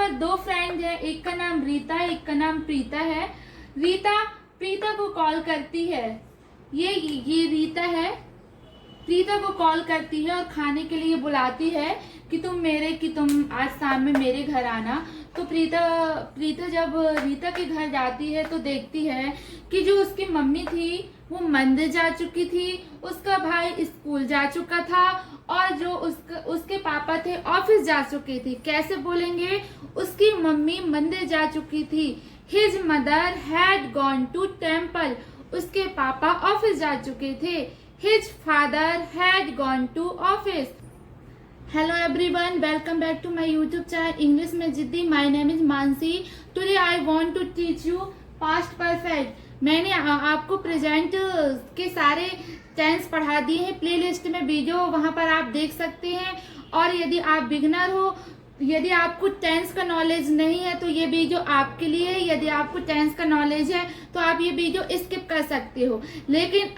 पर दो फ्रेंड है, एक का नाम रीता है, एक का नाम प्रीता है। रीता प्रीता को कॉल करती है। ये रीता है, प्रीता को कॉल करती है और खाने के लिए बुलाती है कि तुम आज शाम में मेरे घर आना। तो प्रीता जब रीता के घर जाती है तो देखती है कि जो उसकी मम्मी थी वो मंदिर जा चुकी थी, उसका भाई स्कूल जा चुका था और जो उसके पापा थे ऑफिस जा चुके थे। कैसे बोलेंगे? उसकी मम्मी मंदिर जा चुकी थी। His mother had gone to temple. उसके पापा ऑफिस जा चुके थे। His father had gone to office. Hello everyone, welcome back to my YouTube channel English में जिद्दी। My name is Mansi. Today I want to teach you past perfect। मैंने आपको present के सारे टेंस पढ़ा दिए हैं। प्लेलिस्ट में वीडियो वहां पर आप देख सकते हैं। और यदि आप बिगनर हो, यदि आपको टेंस का नॉलेज नहीं है तो ये वीडियो आपके लिए है। यदि आपको टेंस का नॉलेज है तो आप ये वीडियो स्किप कर सकते हो। लेकिन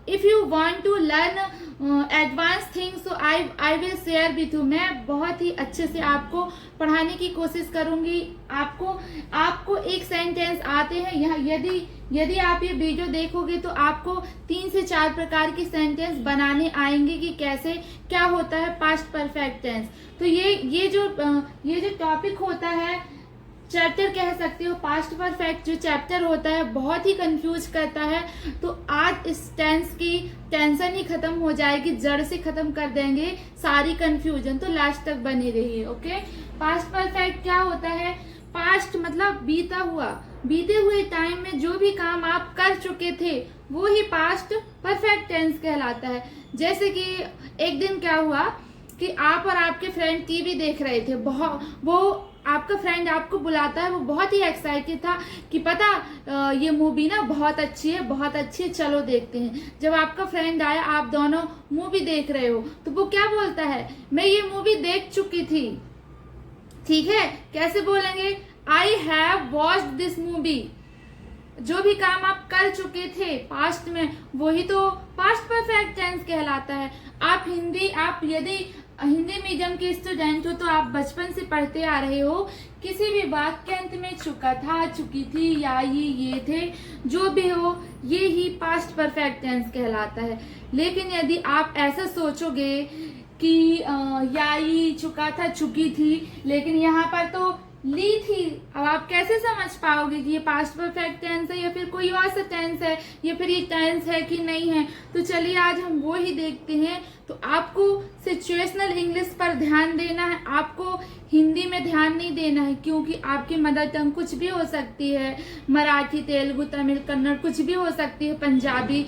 if you want to learn advance things so I will share with you. मैं बहुत ही अच्छे से आपको पढ़ाने की कोशिश करूंगी। आपको एक सेंटेंस आते हैं यहाँ, यदि आप ये वीडियो देखोगे तो आपको 3 से 4 प्रकार की सेंटेंस बनाने आएंगे कि कैसे क्या होता है पास्ट परफेक्ट टेंस। तो ये जो टॉपिक होता है, चैप्टर कह सकते हो, पास्ट परफेक्ट जो चैप्टर होता है बहुत ही कंफ्यूज करता है। तो आज इस टेंस की टेंशन ही खत्म हो जाएगी, जड़ से खत्म कर देंगे सारी कंफ्यूजन। तो लास्ट तक बनी रहिए। ओके, पास्ट परफेक्ट क्या होता है? पास्ट मतलब बीते हुए टाइम में जो भी काम आप कर चुके थे वो ही पास्ट परफेक्ट टेंस कहलाता है। जैसे कि एक दिन क्या हुआ कि आप और आपके फ्रेंड टीवी देख रहे थे। वो आपका फ्रेंड आपको बुलाता है, वो बहुत ही एक्साइटेड था कि पता ये मूवी ना बहुत अच्छी है, चलो देखते हैं। जब आपका फ्रेंड आया, आप दोनों मूवी देख रहे हो, तो वो क्या बोलता है? मैं ये मूवी देख चुकी थी। ठीक है, कैसे बोलेंगे? I have watched this movie. जो भी काम आप कर चुके थे पास्ट में वही तो पास्ट परफेक्ट टेंस कहलाता है। आप यदि हिंदी मीडियम के स्टूडेंट हो तो आप बचपन से पढ़ते आ रहे हो, किसी भी वाक्य अंत में चुका था, चुकी थी या ये थे, जो भी हो ये ही पास्ट परफेक्ट टेंस कहलाता है। लेकिन यदि आप ऐसा सोचोगे कि याई, चुका था, चुकी थी, लेकिन यहाँ पर तो ली थी, अब आप कैसे समझ पाओगे कि ये पास्ट परफेक्ट टेंस है या फिर कोई और सा टेंस है या फिर ये टेंस है कि नहीं है? तो चलिए आज हम वो ही देखते हैं। तो आपको सिचुएशनल इंग्लिश पर ध्यान देना है, आपको हिंदी में ध्यान नहीं देना है, क्योंकि आपकी मदर टंग कुछ भी हो सकती है, मराठी, तेलुगु, तमिल, कन्नड़ कुछ भी हो सकती है, पंजाबी।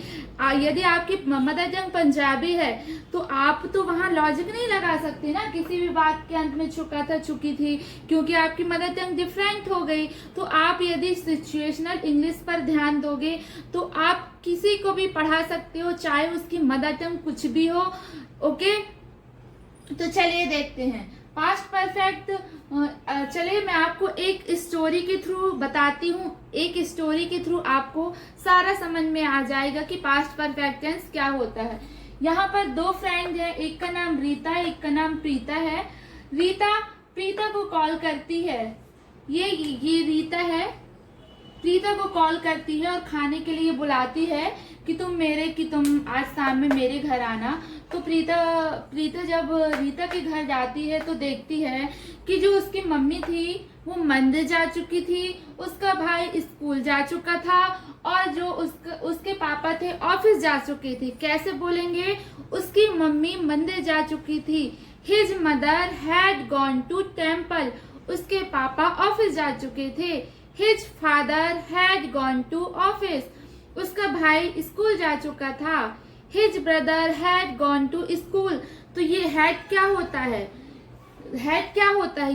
यदि आपकी मदर टंग पंजाबी है तो आप तो वहाँ लॉजिक नहीं लगा सकते ना किसी भी बात के अंत में चुका था, चुकी थी, क्योंकि आपकी मदर टंग डिफरेंट हो गई। तो आप यदि सिचुएशनल इंग्लिश पर ध्यान दोगे तो आप किसी को भी पढ़ा सकते हो, चाहे उसकी मदर टंग कुछ भी हो। ओके, तो चलिए देखते हैं पास्ट परफेक्ट। चलिए मैं आपको एक स्टोरी के थ्रू बताती हूँ। एक स्टोरी के थ्रू आपको सारा समझ में आ जाएगा कि पास्ट परफेक्ट टेंस क्या होता है। यहाँ पर दो फ्रेंड है, एक का नाम रीता है, एक का नाम प्रीता है। रीता प्रीता को कॉल करती है। ये रीता है, प्रीता को कॉल करती है और खाने के लिए बुलाती है कि तुम आज शाम में मेरे घर आना। तो प्रीता जब रीता के घर जाती है तो देखती है कि जो उसकी मम्मी थी वो मंदिर जा चुकी थी, उसका भाई स्कूल जा चुका था और जो उसके पापा थे ऑफिस जा चुके थे। कैसे बोलेंगे? उसकी मम्मी मंदिर जा चुकी थी। His mother had gone to temple. उसके पापा ऑफिस जा चुके थे। His father had gone to office. उसका भाई स्कूल जा चुका था। His brother had gone to school. तो ये हैड क्या होता है?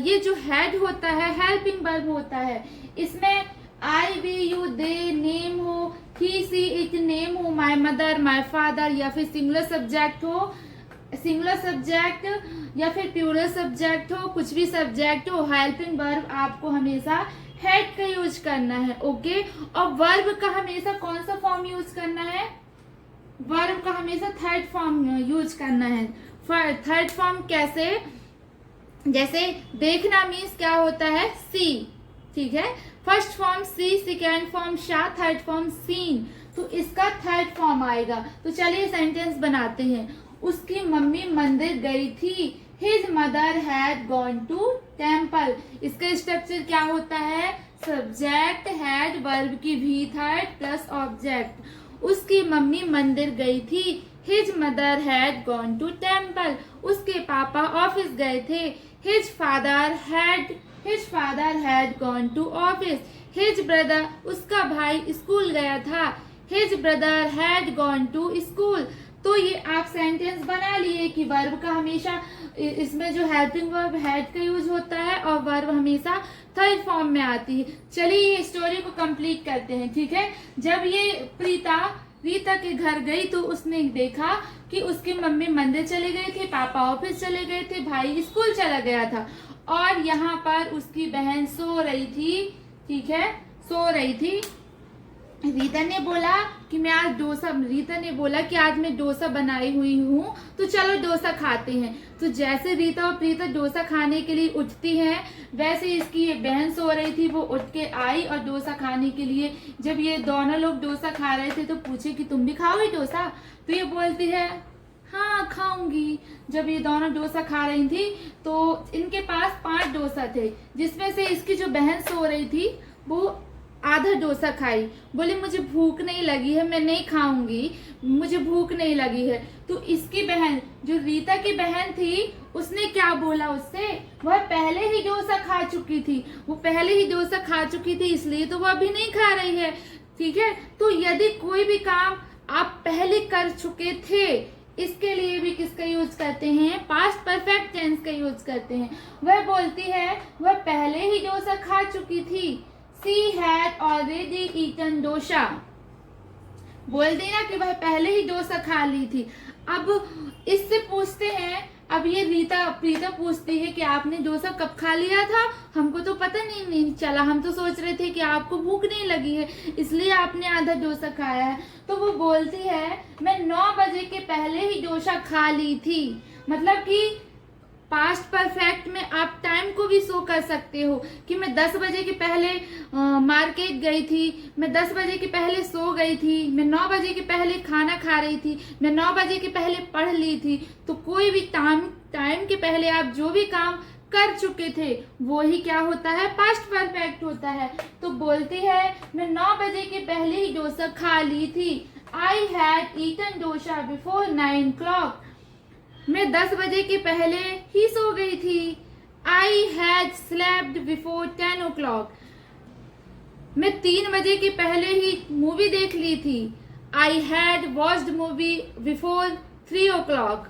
ये जो हैड होता है हेल्पिंग वर्ब होता है। इसमें आई, वी, यू, दे नेम हो, ही, सी, इट नेम हो, माय मदर, माय फादर, या फिर सिंगुलर सब्जेक्ट हो, या फिर प्लूरल सब्जेक्ट हो, कुछ भी सब्जेक्ट हो, हेल्पिंग वर्ब आपको हमेशा हैड का यूज करना है। ओके, और वर्ब का हमेशा कौन सा फॉर्म यूज करना है? वर्ब का हमेशा थर्ड फॉर्म यूज करना है। थर्ड फॉर्म कैसे? जैसे देखना मीन्स क्या होता है, सी, ठीक है। First form see, second form saw, third form seen, तो इसका थर्ड फॉर्म आएगा। तो चलिए सेंटेंस बनाते हैं। उसकी मम्मी मंदिर गई थी, his mother had gone to temple. इसका स्ट्रक्चर क्या होता है, सब्जेक्ट हैड वर्ब की भी थर्ड प्लस ऑब्जेक्ट। उसकी मम्मी मंदिर गई थी, his mother had gone to temple. उसके पापा ऑफिस गए थे, his father had gone to office. His brother, उसका भाई स्कूल गया था, his brother had gone to school. तो ये आप सेंटेंस बना लिए कि वर्ब का हमेशा इसमें जो हेल्पिंग वर्ब हैड का यूज होता है और वर्ब हमेशा थर्ड फॉर्म में आती है। चलिए ये स्टोरी को कंप्लीट करते हैं, ठीक है। जब ये प्रीता रीता के घर गई तो उसने देखा कि उसकी मम्मी मंदिर चले गए थे, पापा ऑफिस चले गए थे, भाई स्कूल चला गया था और यहाँ पर उसकी बहन सो रही थी, ठीक है, सो रही थी। रीता ने बोला कि रीता ने बोला कि आज मैं डोसा बनाई हुई हूँ, तो चलो डोसा खाते हैं। तो जैसे रीता और प्रीता डोसा खाने के लिए उठती हैं, वैसे इसकी ये बहन सो रही थी, वो उठ के आई और डोसा खाने के लिए। जब ये दोनों लोग डोसा खा रहे थे तो पूछे कि तुम भी खाओगे डोसा, तो ये बोलती है हाँ खाऊंगी। जब ये दोनों डोसा खा रही थी तो इनके पास 5 डोसा थे, जिसमें से इसकी जो बहन सो रही थी वो आधा डोसा खाई। बोले मुझे भूख नहीं लगी है, मैं नहीं खाऊंगी, मुझे भूख नहीं लगी है। तो इसकी बहन, जो रीता की बहन थी, उसने क्या बोला उससे, वह पहले ही डोसा खा चुकी थी, वो पहले ही डोसा खा चुकी थी, इसलिए तो वह अभी नहीं खा रही है, ठीक है। तो यदि कोई भी काम आप पहले कर चुके थे, इसके लिए भी किसका यूज करते हैं, पास्ट परफेक्ट टेंस का यूज करते हैं। वह बोलती है वह पहले ही डोसा खा चुकी थी, She had already eaten dosa. बोल देना कि वह पहले ही डोसा खा ली थी। अब इससे पूछते हैं, अब ये प्रीता पूछती है कि आपने डोसा कब खा लिया था, हमको तो पता नहीं चला, हम तो सोच रहे थे कि आपको भूख नहीं लगी है इसलिए आपने आधा डोसा खाया है। तो वो बोलती है मैं 9 बजे के पहले ही डोसा खा ली थी। मतलब कि पास्ट परफेक्ट में आप टाइम को भी शो कर सकते हो कि मैं 10 बजे के पहले मार्केट गई थी, मैं 10 बजे के पहले सो गई थी, मैं 9 बजे के पहले खाना खा रही थी, मैं 9 बजे के पहले पढ़ ली थी। तो कोई भी टाइम के पहले आप जो भी काम कर चुके थे वो ही क्या होता है, पास्ट परफेक्ट होता है। तो बोलती है मैं 9 बजे के पहले ही डोसा खा ली थी। I had eaten dosa before 9 o'clock। मैं 10 बजे के पहले ही सो गई थी। I had slept before 10 o'clock। मैं 3 बजे के पहले ही मूवी देख ली थी। I had watched movie before 3 o'clock।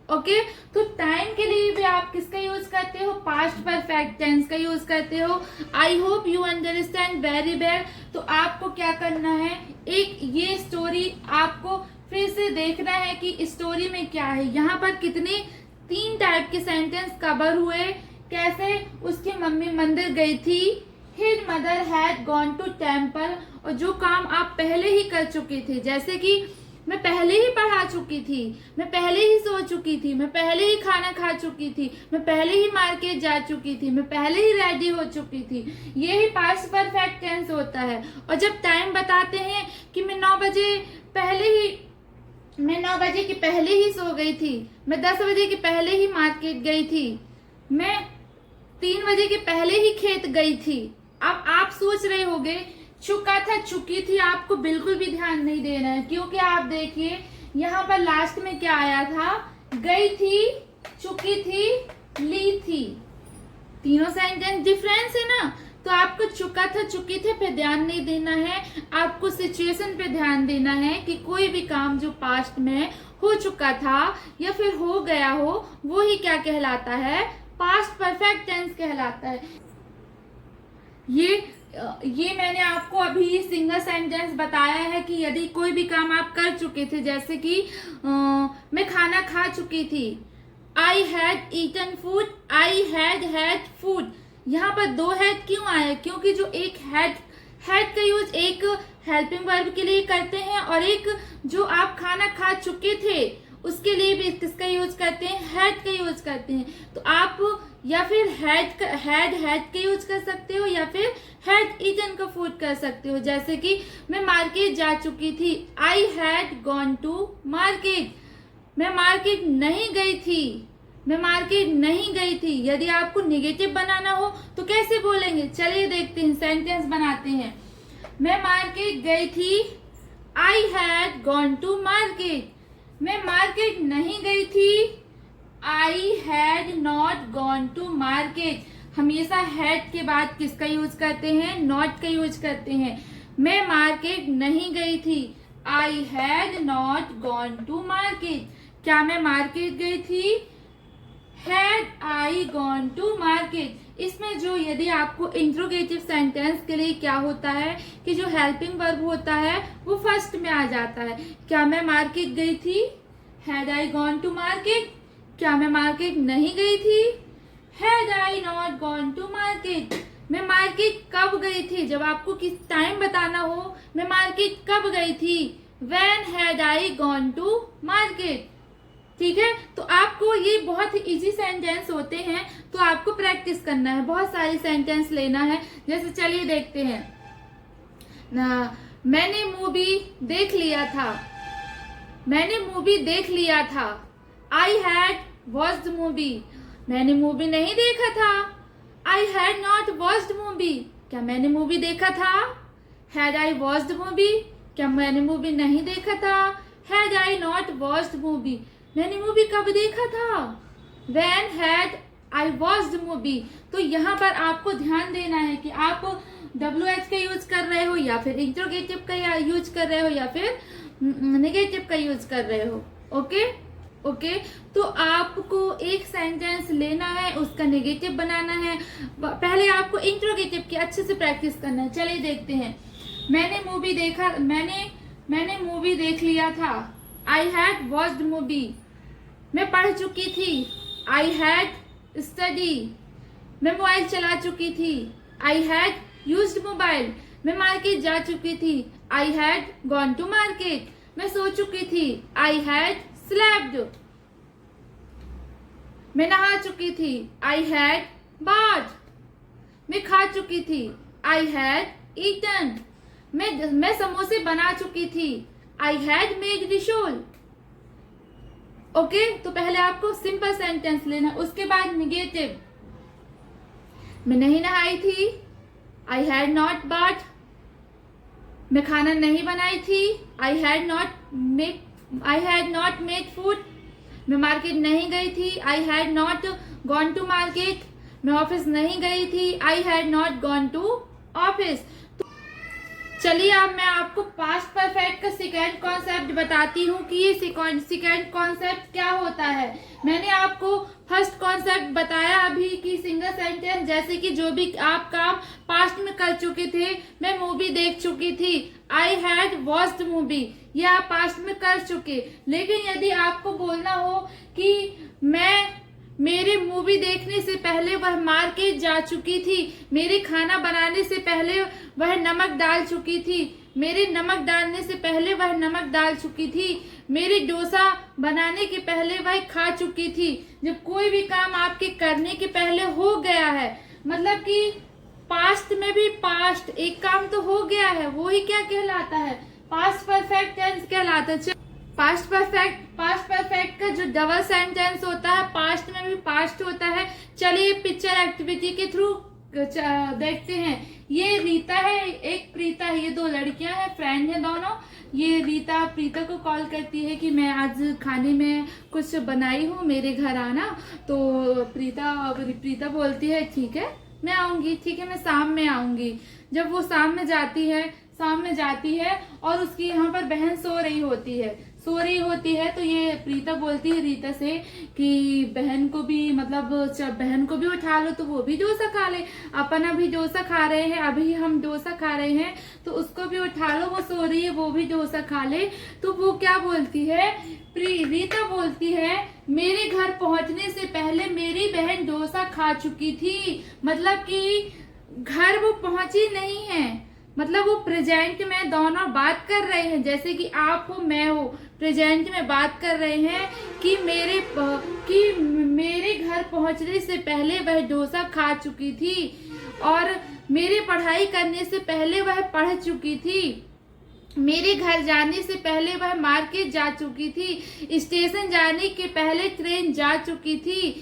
Okay, तो टाइम के लिए भी आप किसका यूज करते हो, पास्ट परफेक्ट टेंस का यूज करते हो। I hope you understand very well. तो आपको क्या करना है, एक ये स्टोरी आपको फिर से देखना है कि स्टोरी में क्या है। यहाँ पर कितने 3 टाइप के सेंटेंस कवर हुए। कैसे, उसकी मम्मी मंदिर गई थी, his mother had gone to temple, और जो काम आप पहले ही कर चुके थे, जैसे कि मैं पहले ही पढ़ा चुकी थी, मैं पहले ही सो चुकी थी, मैं पहले ही खाना खा चुकी थी, मैं पहले ही मार्केट जा चुकी थी, मैं पहले ही रेडी हो चुकी थी। ये ही पास्ट परफेक्ट टेंस होता है। और जब टाइम बताते हैं कि मैं 9 बजे के पहले ही सो गई थी, मैं 10 बजे के पहले ही मार्केट गई थी, मैं 3 बजे के पहले ही खेत गई थी। अब आप सोच रहे होंगे चुका था, चुकी थी, आपको बिल्कुल भी ध्यान नहीं देना है, क्योंकि आप देखिए यहाँ पर लास्ट में क्या आया था, गई थी, चुकी थी, ली थी। तीनों सेंटेंस डिफरेंस है ना। तो आपको चुका था, चुकी थे पे ध्यान नहीं देना है, आपको सिचुएशन पे ध्यान देना है कि कोई भी काम जो पास्ट में हो चुका था या फिर हो गया हो, वो ही क्या कहलाता है, पास्ट परफेक्ट टेंस कहलाता है। ये मैंने आपको अभी सिंगल सेंटेंस बताया है कि यदि कोई भी काम आप कर चुके थे, जैसे कि मैं खाना खा चुकी थी, I had eaten food, I had food. यहाँ पर 2 हैड क्यों आए, क्योंकि जो एक हैड का यूज एक हेल्पिंग वर्ब के लिए करते हैं और एक जो आप खाना खा चुके थे उसके लिए भी किसका यूज करते हैं, हैड का यूज करते हैं। तो आप या फिर हैड के यूज कर सकते हो, या फिर हैड ईटन का फूड कर सकते हो। जैसे कि मैं मार्केट जा चुकी थी, I had gone to market. मैं मार्केट नहीं गई थी, मैं मार्केट नहीं गई थी। यदि आपको नेगेटिव बनाना हो तो कैसे बोलेंगे, चलिए देखते हैं, सेंटेंस बनाते हैं। मैं मार्केट गई थी, I had gone to market. मैं मार्केट नहीं गई थी, I had not gone to market. हमेशा हैड के बाद किसका यूज करते हैं, नॉट का यूज करते हैं। मैं मार्केट नहीं गई थी, I had not gone to market. क्या मैं मार्केट गई थी, had I gone to market. इसमें जो यदि आपको इंट्रोगेटिव सेंटेंस के लिए क्या होता है कि जो हेल्पिंग वर्ब होता है वो फर्स्ट में आ जाता है। क्या मैं मार्केट गई थी, had I gone to market. क्या मैं मार्केट नहीं गई थी, had I not gone to market. मैं मार्केट कब गई थी, जब आपको किस टाइम बताना हो, मैं मार्केट कब गई थी, when had I gone to market. ठीक है, तो आपको ये बहुत ही इजी सेंटेंस होते हैं, तो आपको प्रैक्टिस करना है, बहुत सारी सेंटेंस लेना है। जैसे चलिए देखते हैं ना, मैंने मूवी देख लिया था, मैंने मूवी देख लिया था, आई हैड वॉच्ड मूवी। मैंने मूवी नहीं देखा था, I had not watched movie. क्या मैंने मूवी देखा था, हैड आई वॉच्ड मूवी। क्या मैंने मूवी नहीं देखा था, had I not watched movie. मैंने मूवी कब देखा था, when had I watched movie. तो यहाँ पर आपको ध्यान देना है कि आप WH का यूज कर रहे हो, या फिर इंट्रोगेटिव का यूज कर रहे हो, या फिर नेगेटिव का यूज कर रहे हो। ओके, तो आपको एक सेंटेंस लेना है, उसका नेगेटिव बनाना है। पहले आपको इंट्रोगेटिव की अच्छे से प्रैक्टिस करना है। चलिए देखते हैं, मैंने मूवी देखा, मैंने मूवी देख लिया था, आई हैड वॉच्ड मूवी। मैं पढ़ चुकी थी, आई हैड स्टडी। मैं मोबाइल चला चुकी थी, आई हैड यूज्ड मोबाइल। मैं मार्केट जा चुकी थी, I had gone to market. मैं सो चुकी थी, आई हैड स्लेप्ड। मैं नहा चुकी थी, आई हैड बाथ। मैं खा चुकी थी, आई हैड ईटन। मैं समोसे बना चुकी थी, आई हैड मेड रिशोल। ओके, तो पहले आपको सिंपल सेंटेंस लेना, उसके बाद निगेटिव। मैं नहीं नहाई थी, आई हैड नॉट बाथ। मैं खाना नहीं बनाई थी, I had not made food. मैं मार्केट नहीं गई थी, I had not gone to market. मैं ऑफिस नहीं गई थी, I had not gone to office. चलिए अब मैं आपको पास्ट परफेक्ट का सेकंड कॉन्सेप्ट बताती हूँ कि ये सेकंड कॉन्सेप्ट क्या होता है। मैंने आपको फर्स्ट कॉन्सेप्ट बताया अभी कि सिंगल सेंटेंस, जैसे कि जो भी आप काम पास्ट में कर चुके थे, मैं मूवी देख चुकी थी, आई हैड वॉच्ड मूवी, ये आप पास्ट में कर चुके। लेकिन यदि आपको बोलना हो कि मेरे मूवी देखने से पहले वह मार्केट जा चुकी थी, मेरे खाना बनाने से पहले वह नमक डाल चुकी थी, मेरे नमक डालने से पहले वह नमक डाल चुकी थी, मेरे डोसा बनाने के पहले वह खा चुकी थी। जब कोई भी काम आपके करने के पहले हो गया है, मतलब कि पास्ट में भी पास्ट एक काम तो हो गया है, वो ही क्या कहलाता है, पास्ट परफेक्ट टेंस कहलाता है। पास्ट परफेक्ट का जो डबल सेंटेंस होता है, पास्ट में भी पास्ट होता है। चलिए पिक्चर एक्टिविटी के थ्रू देखते हैं। ये रीता है, एक प्रीता है, ये दो लड़कियां हैं, फ्रेंड हैं दोनों। ये रीता प्रीता को कॉल करती है कि मैं आज खाने में कुछ बनाई हूँ, मेरे घर आना। तो प्रीता बोलती है ठीक है मैं आऊंगी, ठीक है मैं शाम में आऊंगी। जब वो शाम में जाती है और उसकी यहाँ पर बहन सो रही होती है तो ये प्रीता बोलती है रीता से कि बहन को भी बहन को भी उठा लो तो वो भी डोसा खा ले, अपन अभी डोसा खा रहे हैं, अभी हम डोसा खा रहे हैं तो उसको भी उठा लो, वो सो रही है वो भी डोसा खा ले। तो वो क्या बोलती है, रीता बोलती है मेरे घर पहुंचने से पहले मेरी बहन डोसा खा चुकी थी। मतलब कि घर वो पहुंची नहीं है, मतलब वो प्रेजेंट में दोनों बात कर रहे हैं, जैसे कि आप हो मैं हो, प्रेजेंट में बात कर रहे हैं कि मेरे घर पहुंचने से पहले वह डोसा खा चुकी थी और मेरे पढ़ाई करने से पहले वह पढ़ चुकी थी, मेरे घर जाने से पहले वह मार्केट जा चुकी थी, स्टेशन जाने के पहले ट्रेन जा चुकी थी,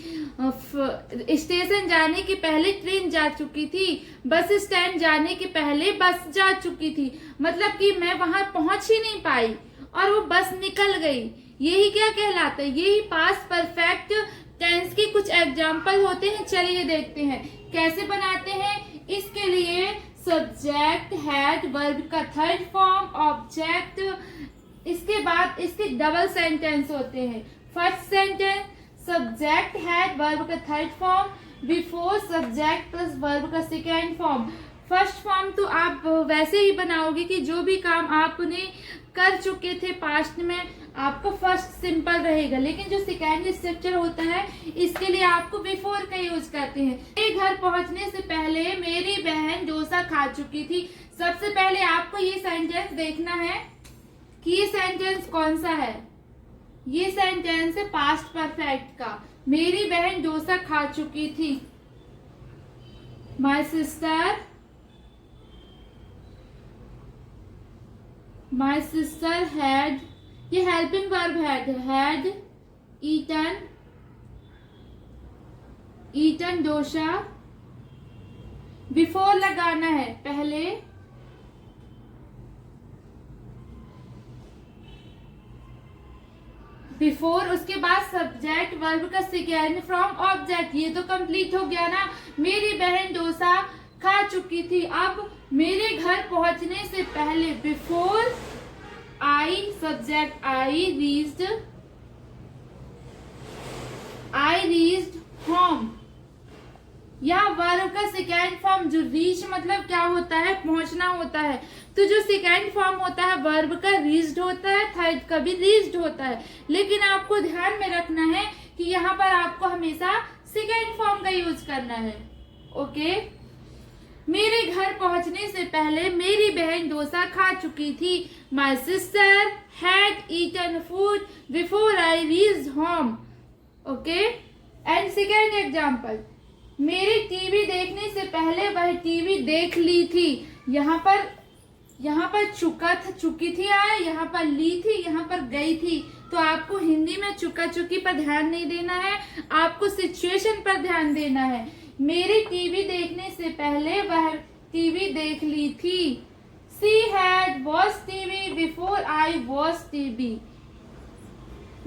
स्टेशन जाने के पहले ट्रेन जा चुकी थी, बस स्टैंड जाने के पहले बस जा चुकी थी। मतलब कि मैं वहां पहुंच ही नहीं पाई और वो बस निकल गई। यही क्या कहलाता है? यही पास्ट परफेक्ट टेंस के कुछ एग्जाम्पल होते हैं। चलिए देखते हैं कैसे बनाते हैं। इसके लिए सब्जेक्ट, हैड, वर्ब का थर्ड फॉर्म, ऑब्जेक्ट, इसके बाद इसके डबल सेंटेंस होते हैं। First sentence subject had verb का third form, before subject plus verb का सेकेंड फॉर्म। फर्स्ट फॉर्म तो आप वैसे ही बनाओगे कि जो भी काम आपने कर चुके थे पास्ट में, आपको फर्स्ट सिंपल रहेगा, लेकिन जो सेकेंड स्ट्रक्चर होता है इसके लिए आपको बिफोर का यूज करते हैं। मेरे घर पहुंचने से पहले मेरी बहन डोसा खा चुकी थी। सबसे पहले आपको ये सेंटेंस देखना है कि ये सेंटेंस कौन सा है। ये सेंटेंस है पास्ट परफेक्ट का। मेरी बहन डोसा खा चुकी थी। माई सिस्टर हैड, ये helping verb had eaten dosa. Before लगाना है पहले, बिफोर, उसके बाद सब्जेक्ट वर्ब का सेकेंड फ्रॉम ऑब्जेक्ट। ये तो कंप्लीट हो गया ना। मेरी बहन डोसा खा चुकी थी। अब मेरे घर पहुंचने से पहले, before I, subject I reached home. यहाँ वर्ब का सेकेंड फॉर्म, जो रीच मतलब क्या होता है? पहुंचना होता है। तो जो सेकेंड फॉर्म होता है वर्ब का रीच्ड होता है, थर्ड का भी रीच्ड होता है। लेकिन आपको ध्यान में रखना है कि यहाँ पर आपको हमेशा सेकेंड फॉर्म का यूज करना है। ओके। मेरे घर पहुंचने से पहले मेरी बहन डोसा खा चुकी थी। My sister had eaten food before I reached home. Okay. And second example, मेरी टीवी देखने से पहले वह टीवी देख ली थी। यहाँ पर चुकी थी आया, यहाँ पर ली थी, यहाँ पर गई थी। तो आपको हिंदी में चुका चुकी पर ध्यान नहीं देना है, आपको सिचुएशन पर ध्यान देना है। मेरी टीवी देखने से पहले वह टीवी देख ली थी। She had watched TV before I watched TV.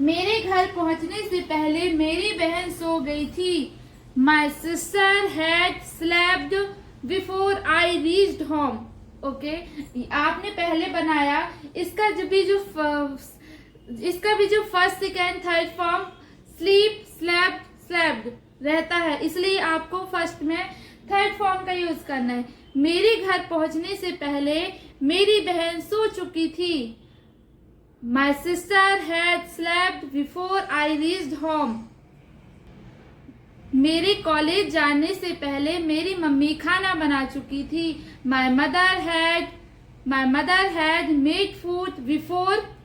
मेरे घर पहुंचने से पहले मेरी बहन सो गई थी। My sister had slept before I reached home. Okay. आपने पहले बनाया, इसका भी जो first second third form sleep, slept, slept रहता है, इसलिए आपको फर्स्ट में थर्ड फॉर्म का यूज करना है। मेरे घर पहुंचने से पहले मेरी बहन सो चुकी थी। My sister had slept before I reached home. मेरे कॉलेज जाने से पहले मेरी मम्मी खाना बना चुकी थी। My mother had made food before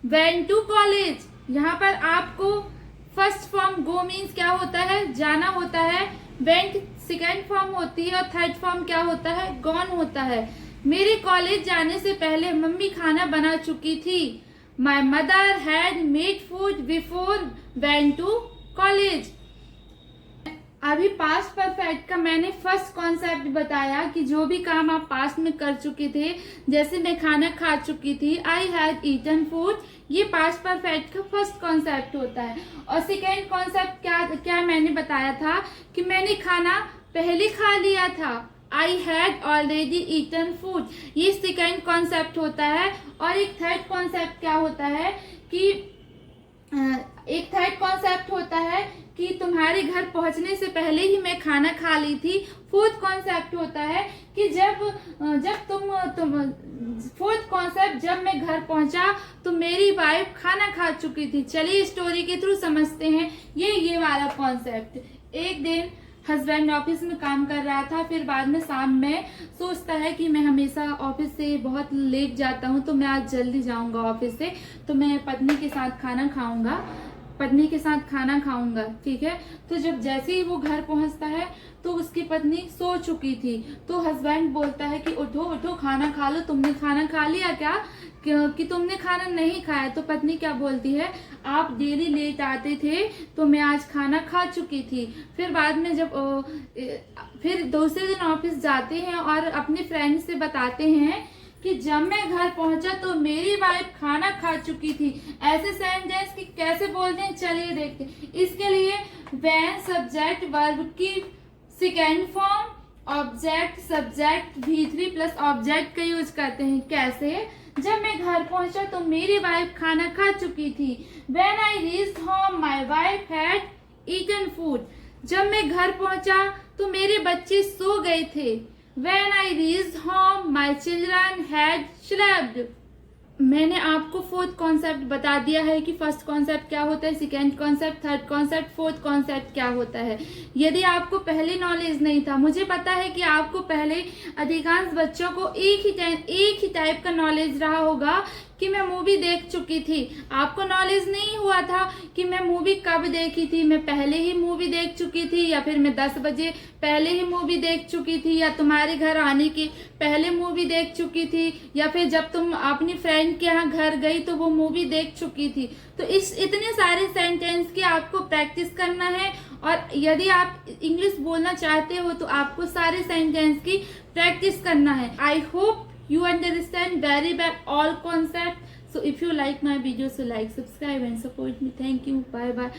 went to college. यहाँ पर आपको फर्स्ट फॉर्म गो मीन्स क्या होता है? जाना होता है। वेंट सेकेंड फॉर्म होती है और थर्ड फॉर्म क्या होता है? गॉन होता है। मेरे कॉलेज जाने से पहले मम्मी खाना बना चुकी थी। My mother had made food before went to college. अभी पास्ट परफेक्ट का मैंने फर्स्ट कॉन्सेप्ट बताया कि जो भी काम आप पास्ट में कर चुके थे, जैसे मैं खाना खा चुकी थी, आई हैड ईटन फूड, ये पास्ट परफेक्ट का फर्स्ट कॉन्सेप्ट होता है। और सेकेंड कॉन्सेप्ट क्या मैंने बताया था कि मैंने खाना पहले खा लिया था। I had already eaten food, ये सेकेंड कॉन्सेप्ट होता है। और एक थर्ड कॉन्सेप्ट क्या होता है कि कि तुम्हारे घर पहुंचने से पहले ही मैं खाना खा ली थी। फोर्थ कॉन्सेप्ट होता है कि फोर्थ कॉन्सेप्ट जब मैं घर पहुंचा तो मेरी वाइफ खाना खा चुकी थी। चलिए स्टोरी के थ्रू समझते हैं ये वाला कॉन्सेप्ट। एक दिन हस्बैंड ऑफिस में काम कर रहा था, फिर बाद में शाम में सोचता है कि मैं हमेशा ऑफिस से बहुत लेट जाता हूँ, तो मैं आज जल्दी जाऊंगा ऑफिस से, तो मैं पत्नी के साथ खाना खाऊंगा, ठीक है। तो जब जैसे ही वो घर पहुंचता है तो उसकी पत्नी सो चुकी थी, तो हस्बैंड बोलता है कि उठो उठो खाना खा लो, तुमने खाना खा लिया क्या, कि तुमने खाना नहीं खाया। तो पत्नी क्या बोलती है, आप डेली लेट आते थे तो मैं आज खाना खा चुकी थी। फिर बाद में जब फिर दूसरे दिन ऑफिस जाते हैं और अपने फ्रेंड से बताते हैं कि जब मैं घर पहुंचा तो मेरी वाइफ खाना खा चुकी थी। ऐसे सेंटेंस की कैसे बोलते हैं, चलिए देखते हैं। इसके लिए व्हेन सब्जेक्ट वर्ब की second form object subject V3 plus object का यूज करते हैं। कैसे, जब मैं घर पहुंचा तो मेरी वाइफ खाना खा चुकी थी। When I reached home my wife had eaten food. जब मैं घर पहुंचा तो मेरे बच्चे सो गए थे। When I reached home, my children had slept. मैंने आपको फोर्थ कॉन्सेप्ट बता दिया है कि फर्स्ट कॉन्सेप्ट क्या होता है, second concept, third concept, fourth concept क्या होता है। यदि आपको पहले नॉलेज नहीं था, मुझे पता है कि आपको पहले अधिकांश बच्चों को एक ही टाइप का नॉलेज रहा होगा कि मैं मूवी देख चुकी थी। आपको नॉलेज नहीं हुआ था कि मैं मूवी कब देखी थी, मैं पहले ही मूवी देख चुकी थी, या फिर मैं 10 बजे पहले ही मूवी देख चुकी थी, या तुम्हारे घर आने के पहले मूवी देख चुकी थी, या फिर जब तुम अपनी फ्रेंड के यहाँ घर गई तो वो मूवी देख चुकी थी। तो इतने सारे सेंटेंस की आपको प्रैक्टिस करना है, और यदि आप इंग्लिश बोलना चाहते हो तो आपको सारे सेंटेंस की प्रैक्टिस करना है। I hope you understand very well all concepts. So if you like my video, so like, subscribe and support me. Thank you. Bye bye.